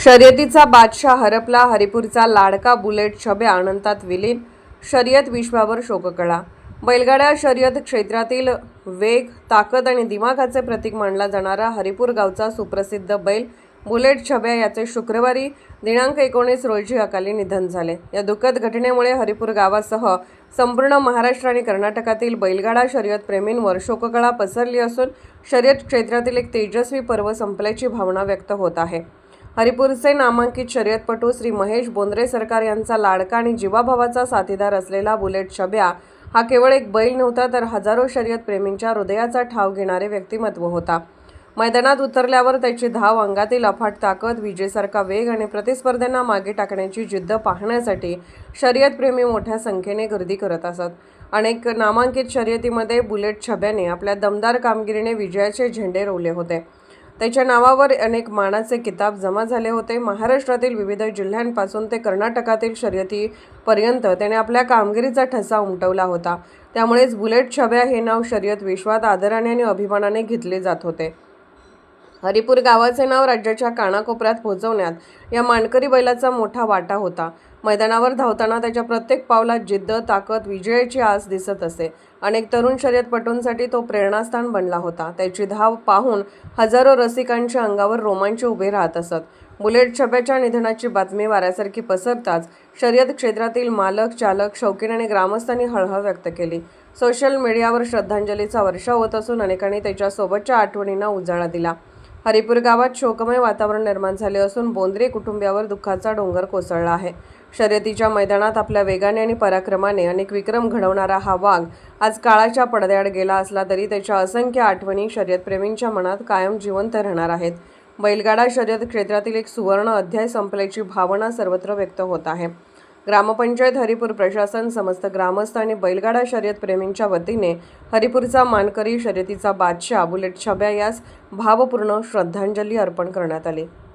शर्यतीचा बादशाह हरपला, हरिपूरचा लाडका बुलेट छब्या अनंतात विलीन, शर्यत विश्वावर शोककळा. बैलगाड्या शर्यत क्षेत्रातील वेग, ताकद आणि दिमागाचे प्रतीक मानला जाणारा हरिपूर गावचा सुप्रसिद्ध बैल बुलेट छब्या याचे शुक्रवारी दिनांक 19 रोजी अकाली निधन झाले. या दुःखद घटनेमुळे हरिपूर गावासह संपूर्ण महाराष्ट्र आणि कर्नाटकातील बैलगाडा शर्यत प्रेमींवर शोककळा पसरली असून शर्यत क्षेत्रातील एक तेजस्वी पर्व संपल्याची भावना व्यक्त होत आहे. हरिपूरचे नामांकित शर्यतपटू श्री महेश बोंद्रे सरकार यांचा लाडका आणि जीवाभावाचा साथीदार असलेला बुलेट छब्या हा केवळ एक बैल नव्हता, तर हजारो शर्यत प्रेमींच्या हृदयाचा ठाव घेणारे व्यक्तिमत्व होता. मैदानात उतरल्यावर त्याची धाव, अंगातील अफाट ताकद, विजेसारखा वेग आणि प्रतिस्पर्ध्यांना मागे टाकण्याची जिद्द पाहण्यासाठी शर्यतप्रेमी मोठ्या संख्येने गर्दी करत असत. अनेक नामांकित शर्यतीमध्ये बुलेट छब्याने आपल्या दमदार कामगिरीने विजयाचे झेंडे रोवले होते. त्याच्या नावावर अनेक मानाचे किताब जमा झाले होते. महाराष्ट्रातील विविध जिल्ह्यांपासून ते कर्नाटकातील शर्यतीपर्यंत त्याने आपल्या कामगिरीचा ठसा उमटवला होता. त्यामुळेच बुलेट छब्या हे नाव शर्यत विश्वात आदराने आणि अभिमानाने घेतले जात होते. हरिपूर गावाचे नाव राज्याच्या कानाकोपऱ्यात पोहोचवण्यात या मानकरी बैलाचा मोठा वाटा होता. मैदानावर धावताना त्याच्या प्रत्येक पावलात जिद्द, ताकद, विजयाची आस दिसत असे. अनेक तरुण शर्यतपटूंसाठी तो प्रेरणास्थान बनला होता. त्याची धाव पाहून हजारो रसिकांच्या अंगावर रोमांच उभे राहत असत. बुलेट छब्याच्या निधनाची बातमी वाऱ्यासारखी पसरताच शर्यत क्षेत्रातील मालक, चालक, शौकीन आणि ग्रामस्थांनी हळहळ व्यक्त केली. सोशल मीडियावर श्रद्धांजलीचा वर्षाव होत असून अनेकांनी त्याच्या सोबतच्या आठवणींना उजाळा दिला. हरिपूर गावात शोकमय वातावरण निर्माण झाले असून बोंद्रे कुटुंबियावर दुःखाचा डोंगर कोसळला आहे. शर्यतीच्या मैदानात आपल्या वेगाने आणि पराक्रमाने अनेक विक्रम घडवणारा हा वाघ आज काळाच्या पडद्याआड गेला असला तरी त्याच्या असंख्य आठवणी शर्यतप्रेमींच्या मनात कायम जिवंत राहणार आहेत. बैलगाडा शर्यत क्षेत्रातील एक सुवर्ण अध्याय संपल्याची भावना सर्वत्र व्यक्त होत आहे. ग्रामपंचायत, हरिपूर प्रशासन, समस्त ग्रामस्थ आणि बैलगाडा शर्यत प्रेमींच्या वतीने हरिपूरचा मानकरी, शर्यतीचा बादशाह बुलेट छब्या यास भावपूर्ण श्रद्धांजली अर्पण करण्यात आली.